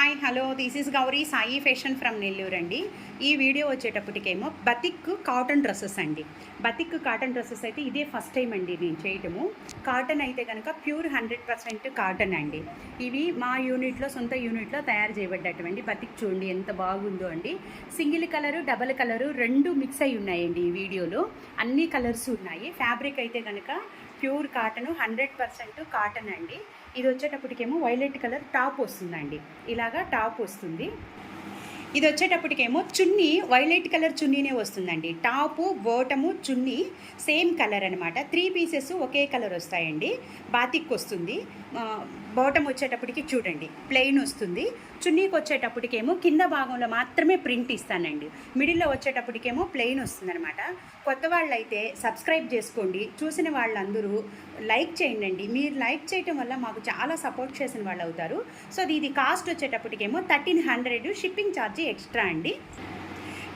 Hi hello this is Gauri Sai fashion from Nellore అండి. ఈ video వచ్చేటప్పటికేమో batik cotton dresses అండి. Batik cotton dresses అయితే ఇదే ఫస్ట్ టైం అండి నేను చేయటము. కాటన్ అయితే కనుక ప్యూర్ 100% కాటన్ అండి. ఇవి మా యూనిట్లో సొంత యూనిట్లో తయారు చేయబడ్డటువంటి బతిక్ చూడండి ఎంత బాగుందో అండి. సింగిల్ కలరు డబల్ కలరు రెండు మిక్స్ అయి ఉన్నాయండి ఈ వీడియోలో. అన్ని కలర్స్ ఉన్నాయి. ఫ్యాబ్రిక్ అయితే కనుక ప్యూర్ కాటన్ 100% కాటన్ అండి. ఇది వచ్చేటప్పటికేమో వైలెట్ కలర్ టాప్ వస్తుందండి. ఇలాగా టాప్ వస్తుంది. ఇది వచ్చేటప్పటికేమో చున్నీ వైలెట్ కలర్ చున్నీనే వస్తుందండి. టాపు బోటము చున్నీ సేమ్ కలర్ అనమాట. 3 పీసెస్ ఒకే కలర్ వస్తాయండి. బాతిక్ వస్తుంది. బాటమ్ వచ్చేటప్పటికి చూడండి ప్లెయిన్ వస్తుంది. చున్నీకి వచ్చేటప్పటికేమో కింద భాగంలో మాత్రమే ప్రింట్ ఇస్తానండి. మిడిల్లో వచ్చేటప్పటికేమో ప్లెయిన్ వస్తుంది అనమాట. కొత్త వాళ్ళు అయితే సబ్స్క్రైబ్ చేసుకోండి. చూసిన వాళ్ళందరూ లైక్ చేయండి. మీరు లైక్ చేయటం వల్ల మాకు చాలా సపోర్ట్ చేసిన వాళ్ళు అవుతారు. సో ఇది కాస్ట్ వచ్చేటప్పటికేమో 1300 షిప్పింగ్ ఛార్జీ ఎక్స్ట్రా అండి.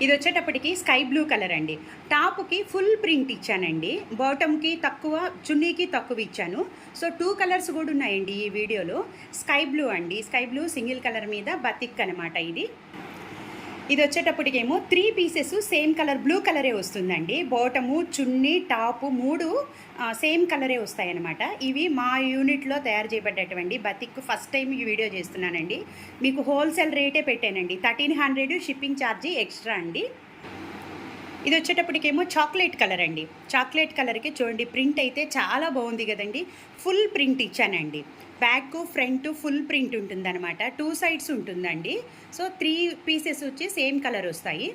ఇది వచ్చేటప్పటికి స్కై బ్లూ కలర్ అండి. టాప్కి ఫుల్ ప్రింట్ ఇచ్చానండి. బాటమ్కి తక్కువ చున్నీకి తక్కువ ఇచ్చాను. సో 2 కలర్స్ కూడా ఉన్నాయండి ఈ వీడియోలో. స్కై బ్లూ అండి. స్కై బ్లూ సింగిల్ కలర్ మీద బతిక్ అనమాట ఇది. ఇది వచ్చేటప్పటికేమో 3 పీసెస్ సేమ్ కలర్ బ్లూ కలరే వస్తుందండి. బాటము చున్నీ టాపు 3 సేమ్ కలరే వస్తాయన్నమాట. ఇవి మా యూనిట్లో తయారు చేయబడ్డటువంటి బతిక్ ఫస్ట్ టైం ఈ వీడియో చేస్తున్నానండి. మీకు హోల్సేల్ రేటే పెట్టానండి. 1300 షిప్పింగ్ ఛార్జీ ఎక్స్ట్రా అండి. ఇది వచ్చేటప్పటికేమో చాక్లెట్ కలర్ అండి. చాక్లెట్ కలర్కి చూడండి ప్రింట్ అయితే చాలా బాగుంది కదండి. ఫుల్ ప్రింట్ ఇచ్చానండి. బ్యాక్ ఫ్రంట్ ఫుల్ ప్రింట్ ఉంటుందన్నమాట. 2 సైడ్స్ ఉంటుందండి. సో 3 పీసెస్ వచ్చి సేమ్ కలర్ వస్తాయి.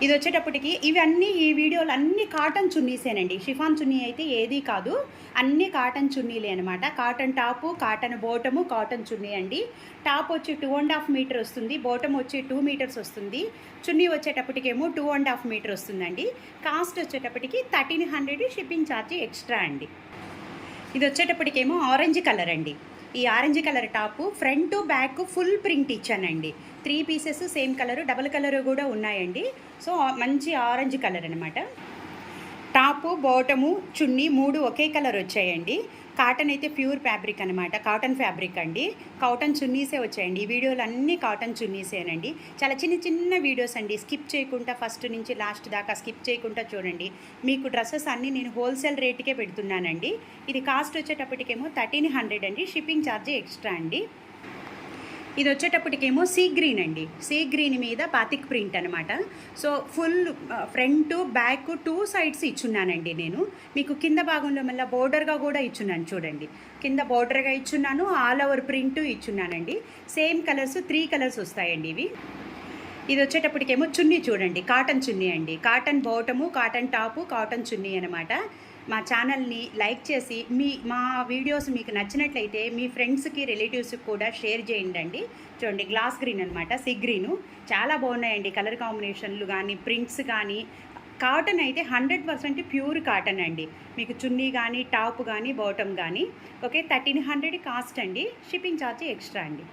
ఇది వచ్చేటప్పటికి ఇవన్నీ ఈ వీడియోలు అన్ని కాటన్ చున్నీసేనండి. షిఫాన్ చున్నీ అయితే ఏదీ కాదు, అన్ని కాటన్ చున్నీలే అనమాట. Cotton top cotton bottom cotton చున్నీ అండి. టాప్ వచ్చి 2.5 మీటర్ వస్తుంది. బోటం వచ్చి 2 మీటర్స్ వస్తుంది. చున్నీ వచ్చేటప్పటికేమో 2.5 మీటర్ వస్తుందండి. కాస్ట్ వచ్చేటప్పటికి 1300 షిప్పింగ్ ఛార్జీ ఎక్స్ట్రా అండి. ఇది వచ్చేటప్పటికేమో ఆరెంజ్ కలర్ అండి. ఈ orange colour top front back full print ఇచ్చానండి. 3 pieces same colour double colour కూడా ఉన్నాయండి. సో మంచి ఆరెంజ్ కలర్ అనమాట. టాపు బాటము చున్నీ 3 ఒకే కలర్ వచ్చాయండి. కాటన్ అయితే ప్యూర్ ఫ్యాబ్రిక్ అనమాట. కాటన్ ఫ్యాబ్రిక్ అండి. కాటన్ చున్నీసే వచ్చాయండి. ఈ వీడియోలు అన్నీ కాటన్ చున్నీసేనండి. చాలా చిన్న చిన్న వీడియోస్ అండి. స్కిప్ చేయకుండా ఫస్ట్ నుంచి లాస్ట్ దాకా స్కిప్ చేయకుండా చూడండి. మీకు డ్రెస్సెస్ అన్నీ నేను హోల్సేల్ రేటుకే పెడుతున్నానండి. ఇది కాస్ట్ వచ్చేటప్పటికేమో 1300 అండి. షిప్పింగ్ ఛార్జీ ఎక్స్ట్రా అండి. ఇది వచ్చేటప్పటికేమో సీ గ్రీన్ అండి. సీ గ్రీన్ మీద బాతిక్ ప్రింట్ అనమాట. So full front back 2 sides ఇచ్చున్నానండి నేను. మీకు కింద భాగంలో మళ్ళీ బోర్డర్గా కూడా ఇచ్చున్నాను చూడండి. కింద బోర్డర్గా ఇచ్చున్నాను, ఆల్ ఓవర్ ప్రింట్ ఇచ్చున్నానండి. సేమ్ కలర్స్ 3 కలర్స్ వస్తాయండి ఇవి. ఇది వచ్చేటప్పటికేమో చున్నీ చూడండి కాటన్ చున్నీ అండి. Cotton bottom cotton top cotton చున్నీ అనమాట. మా ఛానల్ని లైక్ చేసి మా వీడియోస్ మీకు నచ్చినట్లయితే మీ ఫ్రెండ్స్కి రిలేటివ్స్కి కూడా షేర్ చేయండి. చూడండి గ్లాస్ గ్రీన్ అనమాట. సీ గ్రీను చాలా బాగున్నాయండి. కలర్ కాంబినేషన్లు కానీ ప్రింట్స్ కానీ. కాటన్ అయితే 100% ప్యూర్ కాటన్ అండి. మీకు చున్నీ కానీ టాప్ కానీ బాటమ్ కానీ. ఓకే 1300 కాస్ట్ అండి. షిప్పింగ్ ఛార్జీ ఎక్స్ట్రా అండి.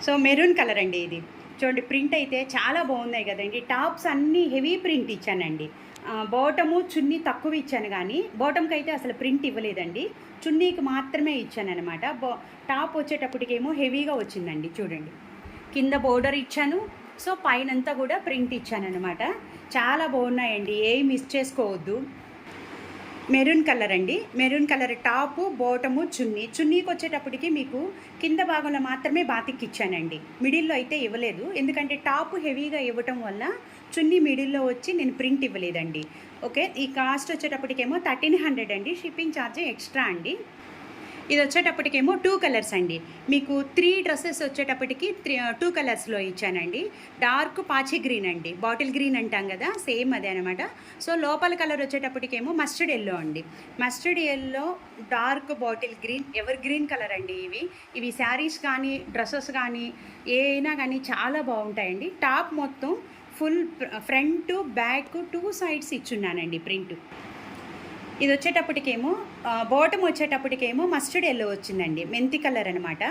సో మెరూన్ కలర్ అండి ఇది. చూడండి ప్రింట్ అయితే చాలా బాగున్నాయి కదండి. టాప్స్ అన్నీ హెవీ ప్రింట్ ఇచ్చానండి. బాటము చున్నీ తక్కువ ఇచ్చాను కానీ బాటమ్కి అయితే అసలు ప్రింట్ ఇవ్వలేదండి. చున్నీకి మాత్రమే ఇచ్చాను అనమాట. టాప్ వచ్చేటప్పటికేమో హెవీగా వచ్చిందండి. చూడండి కింద బోర్డర్ ఇచ్చాను. సో పైనంతా కూడా ప్రింట్ ఇచ్చాను అనమాట. చాలా బాగున్నాయండి. ఏం మిస్ చేసుకోవద్దు. మెరూన్ కలర్ అండి. మెరూన్ కలర్ టాపు బాటము చున్నీ. చున్నీకి వచ్చేటప్పటికి మీకు కింద భాగంలో మాత్రమే బాతిక్ ఇచ్చానండి. మిడిల్లో అయితే ఇవ్వలేదు. ఎందుకంటే టాపు హెవీగా ఇవ్వటం వల్ల చున్నీ మిడిల్లో వచ్చి నేను ప్రింట్ ఇవ్వలేదండి. ఓకే ఈ కాస్ట్ వచ్చేటప్పటికేమో 1300 అండి. షిప్పింగ్ ఛార్జ్ ఎక్స్ట్రా అండి. ఇది వచ్చేటప్పటికేమో 2 కలర్స్ అండి. మీకు 3 డ్రెస్సెస్ వచ్చేటప్పటికి 2 కలర్స్లో ఇచ్చానండి. డార్క్ పాచి గ్రీన్ అండి. బాటిల్ గ్రీన్ అంటాం కదా సేమ్ అదే అనమాట. సో లోపల కలర్ వచ్చేటప్పటికేమో మస్టర్డ్ ఎల్లో అండి. Mustard yellow dark bottle green ever green colour అండి. ఇవి శారీస్ కానీ డ్రెస్సెస్ కానీ ఏ అయినా కానీ చాలా బాగుంటాయండి. టాప్ మొత్తం ఫుల్ ఫ్రంట్ బ్యాక్ 2 సైడ్స్ ఇచ్చున్నానండి ప్రింట్. ఇది వచ్చేటప్పటికేమో బాటమ్ వచ్చేటప్పటికేమో మస్టర్డ్ ఎల్లో వచ్చిందండి. మెంతి కలర్ అనమాట.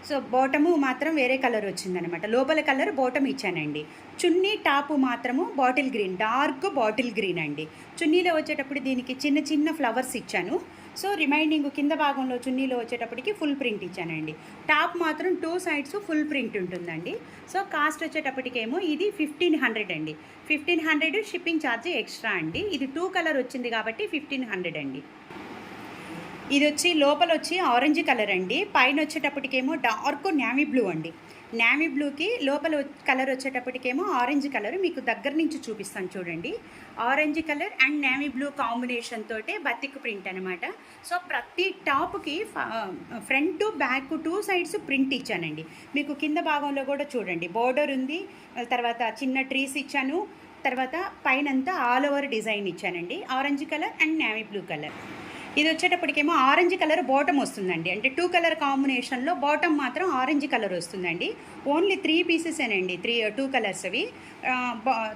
సో బాటము మాత్రం వేరే కలర్ వచ్చిందనమాట. లోపల కలర్ బాటమ్ ఇచ్చానండి. చున్నీ టాపు మాత్రము bottle green dark bottle green అండి. చున్నీలో వచ్చేటప్పుడు దీనికి చిన్న చిన్న ఫ్లవర్స్ ఇచ్చాను. సో రిమైనింగ్ కింద భాగంలో చున్నీలో వచ్చేటప్పటికి ఫుల్ ప్రింట్ ఇచ్చానండి. టాప్ మాత్రం 2 సైడ్స్ ఫుల్ ప్రింట్ ఉంటుందండి. సో కాస్ట్ వచ్చేటప్పటికేమో ఇది 1500 అండి. 1500 షిప్పింగ్ ఛార్జ్ ఎక్స్ట్రా అండి. ఇది 2 కలర్ వచ్చింది కాబట్టి 1500 అండి. ఇది వచ్చి లోపల వచ్చి ఆరెంజ్ కలర్ అండి. పైన వచ్చేటప్పటికేమో డార్క్ నేవీ బ్లూ అండి. నేవీ బ్లూకి లోపల కలర్ వచ్చేటప్పటికేమో ఆరెంజ్ కలర్. మీకు దగ్గర నుంచి చూపిస్తాను చూడండి. Orange colour and navy blue combination తోటే బతిక్ ప్రింట్ అనమాట. సో ప్రతి టాప్కి ఫ్రంట్ బ్యాక్ 2 సైడ్స్ ప్రింట్ ఇచ్చానండి. మీకు కింద భాగంలో కూడా చూడండి బోర్డర్ ఉంది, తర్వాత చిన్న ట్రీస్ ఇచ్చాను, తర్వాత పైనంతా ఆల్ ఓవర్ డిజైన్ ఇచ్చానండి. Orange colour and navy blue colour. ఇది వచ్చేటప్పటికేమో ఆరెంజ్ కలర్ బాటమ్ వస్తుందండి. అంటే 2 కలర్ కాంబినేషన్లో బాటమ్ మాత్రం ఆరెంజ్ కలర్ వస్తుందండి. ఓన్లీ 3 పీసెసేనండి, 2 కలర్స్ అవి.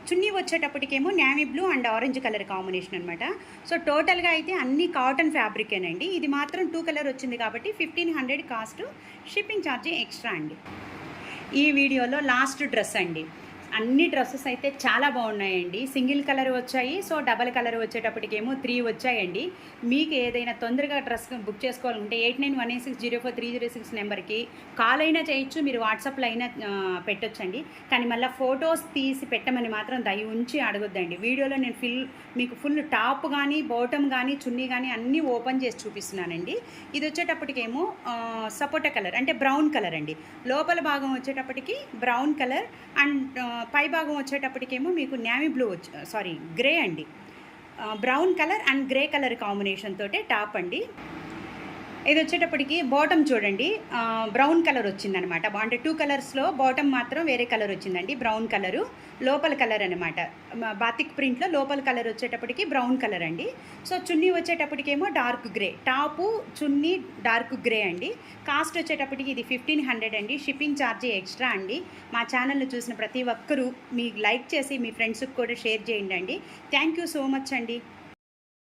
చున్నీ వచ్చేటప్పటికేమో navy blue and orange colour combination అనమాట. సో టోటల్గా అయితే అన్ని కాటన్ ఫ్యాబ్రికేనండి. ఇది మాత్రం 2 కలర్ వచ్చింది కాబట్టి 1500 కాస్ట్, షిప్పింగ్ ఛార్జ్ ఎక్స్ట్రా అండి. ఈ వీడియోలో లాస్ట్ డ్రెస్ అండి. అన్ని డ్రెస్సెస్ అయితే చాలా బాగున్నాయండి. సింగిల్ కలర్ వచ్చాయి, సో డబల్ కలర్ వచ్చేటప్పటికేమో 3 వచ్చాయండి. మీకు ఏదైనా తొందరగా డ్రెస్ బుక్ చేసుకోవాలంటే 8918604306 నెంబర్కి కాల్ అయినా చేయొచ్చు, మీరు వాట్సాప్లో అయినా పెట్టొచ్చండి. కానీ మళ్ళీ ఫొటోస్ తీసి పెట్టమని మాత్రం దయ ఉంచి అడగొద్దండి. వీడియోలో నేను మీకు ఫుల్ టాప్ కానీ బాటమ్ కానీ చున్నీ కానీ అన్నీ ఓపెన్ చేసి చూపిస్తున్నానండి. ఇది వచ్చేటప్పటికేమో సపోటా కలర్ అంటే బ్రౌన్ కలర్ అండి. లోపల భాగం వచ్చేటప్పటికి బ్రౌన్ కలర్ అండ్ పై భాగం వచ్చేటప్పటికేమో మీకు నేవీ బ్లూ గ్రే అండి. Brown colour and grey colour combination తోటే టాప్ అండి. ఇది వచ్చేటప్పటికి బాటమ్ చూడండి బ్రౌన్ కలర్ వచ్చిందనమాట. అంటే 2 కలర్స్లో బాటమ్ మాత్రం వేరే కలర్ వచ్చిందండి. బ్రౌన్ కలరు లోపల కలర్ అనమాట. బాతిక్ ప్రింట్లో లోపల కలర్ వచ్చేటప్పటికి బ్రౌన్ కలర్ అండి. సో చున్నీ వచ్చేటప్పటికేమో డార్క్ గ్రే, టాపు చున్నీ డార్క్ గ్రే అండి. కాస్ట్ వచ్చేటప్పటికి ఇది 1500 అండి. షిప్పింగ్ ఛార్జ్ ఎక్స్ట్రా అండి. మా ఛానల్ని చూసిన ప్రతి ఒక్కరూ మీకు లైక్ చేసి మీ ఫ్రెండ్స్కి కూడా షేర్ చేయండి అండి. థ్యాంక్ యూ సో మచ్ అండి.